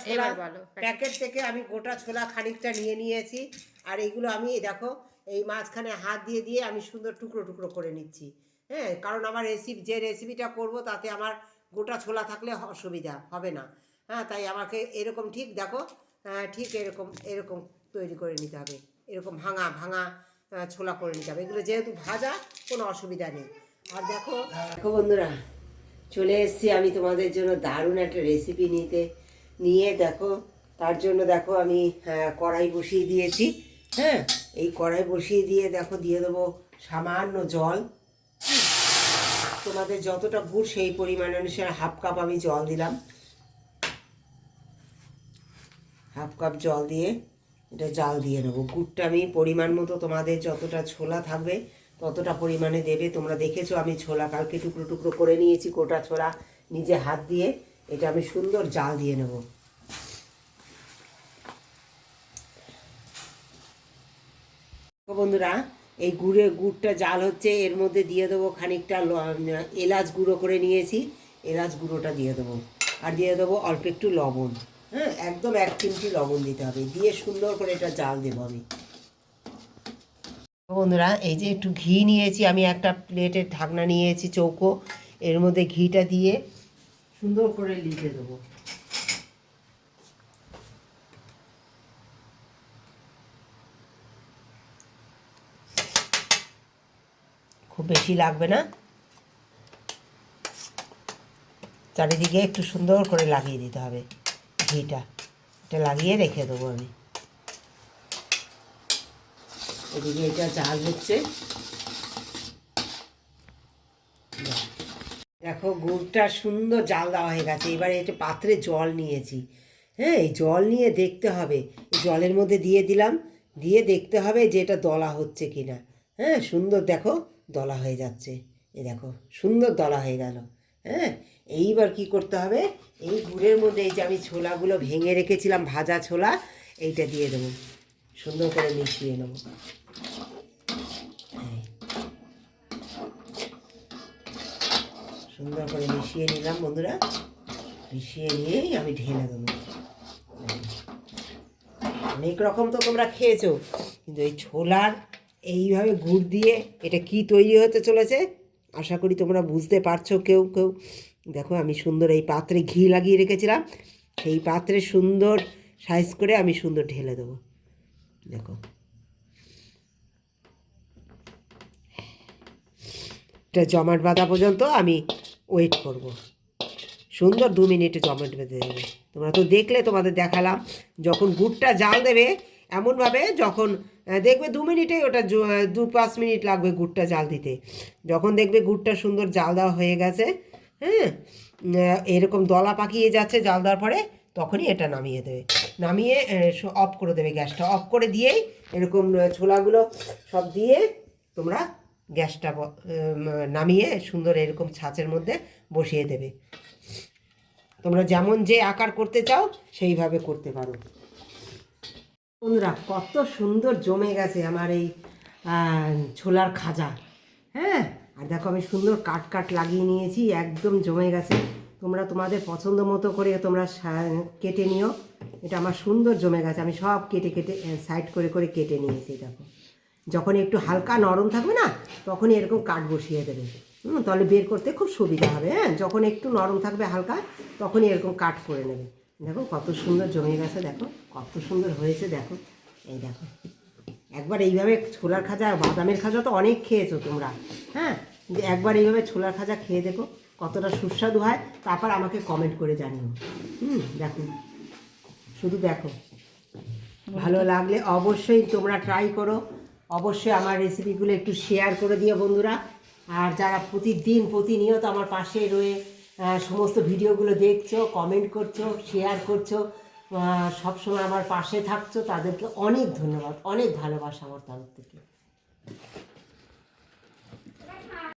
ছোলা প্যাকেট থেকে আমি গোটা ছোলা খানিকটা নিয়ে নিয়েছি। আর এইগুলো আমি দেখো এই মাঝখানে হাত দিয়ে দিয়ে আমি সুন্দর টুকরো টুকরো করে নিচ্ছি। হ্যাঁ, কারণ আমার যে রেসিপিটা করব তাতে আমার গোটা ছোলা থাকলে অসুবিধা হবে না। হ্যাঁ, তাই আমাকে এরকম ঠিক দেখো, ঠিক এরকম এরকম তৈরি করে নিতে হবে। এরকম ভাঙা ভাঙা ছোলা করে নিতে হবে। এগুলো যেহেতু ভাজা কোনো অসুবিধা নেই। আর দেখো দেখো বন্ধুরা, চলে এসেছি আমি তোমাদের জন্য দারুণ একটা রেসিপি নিয়ে দেখো। তার জন্য দেখো আমি কড়াই বসিয়ে দিয়েছি। হ্যাঁ, এই কড়াই বসিয়ে দিয়ে দেখো দিয়ে দেবো সামান্য জল। তোমাদের যতটা গুড় সেই পরিমাণ অনুসারে হাফ কাপ আমি জল দিলাম। হাফ কাপ জল দিয়ে এটা জাল দিয়ে নেবো। গুড়টা আমি পরিমাণ মতো তোমাদের যতটা ছোলা থাকবে ততটা পরিমাণে দেবে। তোমরা দেখেছো আমি ছোলা কালকে টুকরো টুকরো করে নিয়েছি, গোটা ছোলা নিজে হাত দিয়ে। এটা আমি সুন্দর জাল দিয়ে নেব। বন্ধুরা, এই গুড়টা জাল হচ্ছে, এর মধ্যে দিয়ে দেবো খানিকটা এলাচ গুঁড়ো করে নিয়েছি, এলাচ গুঁড়োটা দিয়ে দেবো। আর দিয়ে দেবো অল্প একটু লবণ। হ্যাঁ, একদম 1 চিমটি লবণ দিতে হবে, দিয়ে সুন্দর করে এটা জাল দেবো আমি। বন্ধুরা, এই যে একটু ঘি নিয়েছি আমি, একটা প্লেটের ঢাকনা নিয়েছি চৌকো, এর মধ্যে ঘিটা দিয়ে সুন্দর করে লিখে দেবো। খুব বেশি লাগবে না, চারিদিকে একটু সুন্দর করে লাগিয়ে দিতে হবে ঘিটা। এটা লাগিয়ে রেখে দেবো আমি। এদিকে এটা জাল হচ্ছে। দেখো গুড়টা সুন্দর জাল দেওয়া হয়ে গেছে। এবারে এটা পাত্রে জল নিয়েছি। হ্যাঁ, এই জল নিয়ে দেখতে হবে, জলের মধ্যে দিয়ে দিলাম, দিয়ে দেখতে হবে যে এটা দলা হচ্ছে কি না। হ্যাঁ, সুন্দর দেখো দলা হয়ে যাচ্ছে। এই দেখো সুন্দর দলা হয়ে গেল। হ্যাঁ, এইবার কি করতে হবে, এই গুড়ের মধ্যে এই যে আমি ছোলাগুলো ভেঙে রেখেছিলাম, ভাজা ছোলা, এইটা দিয়ে দেবো, সুন্দর করে মিশিয়ে নেব। সুন্দর করে মিশিয়ে নিলাম বন্ধুরা। মিশিয়ে নিয়েই আমি ঢেলে দেবো। অনেক রকম তো তোমরা খেয়েছো, কিন্তু এই ছোলার এইভাবে গুড় দিয়ে এটা কি তৈরি হতে চলেছে আশা করি তোমরা বুঝতে পারছো কেউ কেউ। দেখো আমি সুন্দর এই পাত্রে ঘি লাগিয়ে রেখেছিলাম, সেই পাত্রে সুন্দর সাইজ করে আমি সুন্দর ঢেলে দেবো। দেখো এটা জমাট বাঁধা পর্যন্ত আমি ওয়েট করব। সুন্দর 2 মিনিটে জমাট বেঁধে দেবে। তোমরা তো দেখলে, তোমাদের দেখালাম। যখন গুড়টা জাল দেবে এমনভাবে, যখন দেখবে 2 মিনিটেই ওটা 2-5 মিনিট লাগবে গুড়টা জাল দিতে। যখন দেখবে গুড়টা সুন্দর জাল দেওয়া হয়ে গেছে, হ্যাঁ, এরকম দলা পাকিয়ে যাচ্ছে জাল দেওয়ার পরে, তখনই এটা নামিয়ে দেবে। নামিয়ে অফ করে দেবে, গ্যাসটা অফ করে দিয়েই এরকম ছোলাগুলো সব দিয়ে তোমরা গ্যাসটা নামিয়ে সুন্দর এরকম ছাঁচের মধ্যে বসিয়ে দেবে। তোমরা যেমন যে আকার করতে চাও সেইভাবে করতে পারো। বন্ধুরা, কত সুন্দর জমে গেছে আমার এই ছোলার খাজা। হ্যাঁ, আর দেখো আমি সুন্দর কাট লাগিয়ে নিয়েছি, একদম জমে গেছে। তোমরা তোমাদের পছন্দ মতো করে তোমরা কেটে নিও। এটা আমার সুন্দর জমে গেছে, আমি সব কেটে সাইড করে কেটে নিয়েছি। দেখো যখন একটু হালকা নরম থাকবে না, তখনই এরকম কাট বসিয়ে দেবে। তাহলে বের করতে খুব সুবিধা হবে। হ্যাঁ, যখন একটু নরম থাকবে হালকা, তখনই এরকম কাট করে নেবে। দেখো কত সুন্দর জমে গেছে, দেখো কত সুন্দর হয়েছে। দেখো এই দেখো, একবার এইভাবে ছোলার খাজা, বাদামের খাজা তো অনেক খেয়েছো তোমরা। হ্যাঁ, একবার এইভাবে ছোলার খাজা খেয়ে দেখো কতটা সুস্বাদু হয়, তারপর আমাকে কমেন্ট করে জানিও। দেখো শুধু দেখো, ভালো লাগলে অবশ্যই তোমরা ট্রাই করো। অবশ্যই আমার রেসিপিগুলো একটু শেয়ার করে দিও বন্ধুরা। আর যারা প্রতিনিয়ত আমার পাশে রয়ে সমস্ত ভিডিওগুলো দেখছো, কমেন্ট করছো, শেয়ার করছো, সবসময় আমার পাশে থাকছো, তাদেরকে অনেক ধন্যবাদ, অনেক ভালোবাসা আমার তরফ থেকে।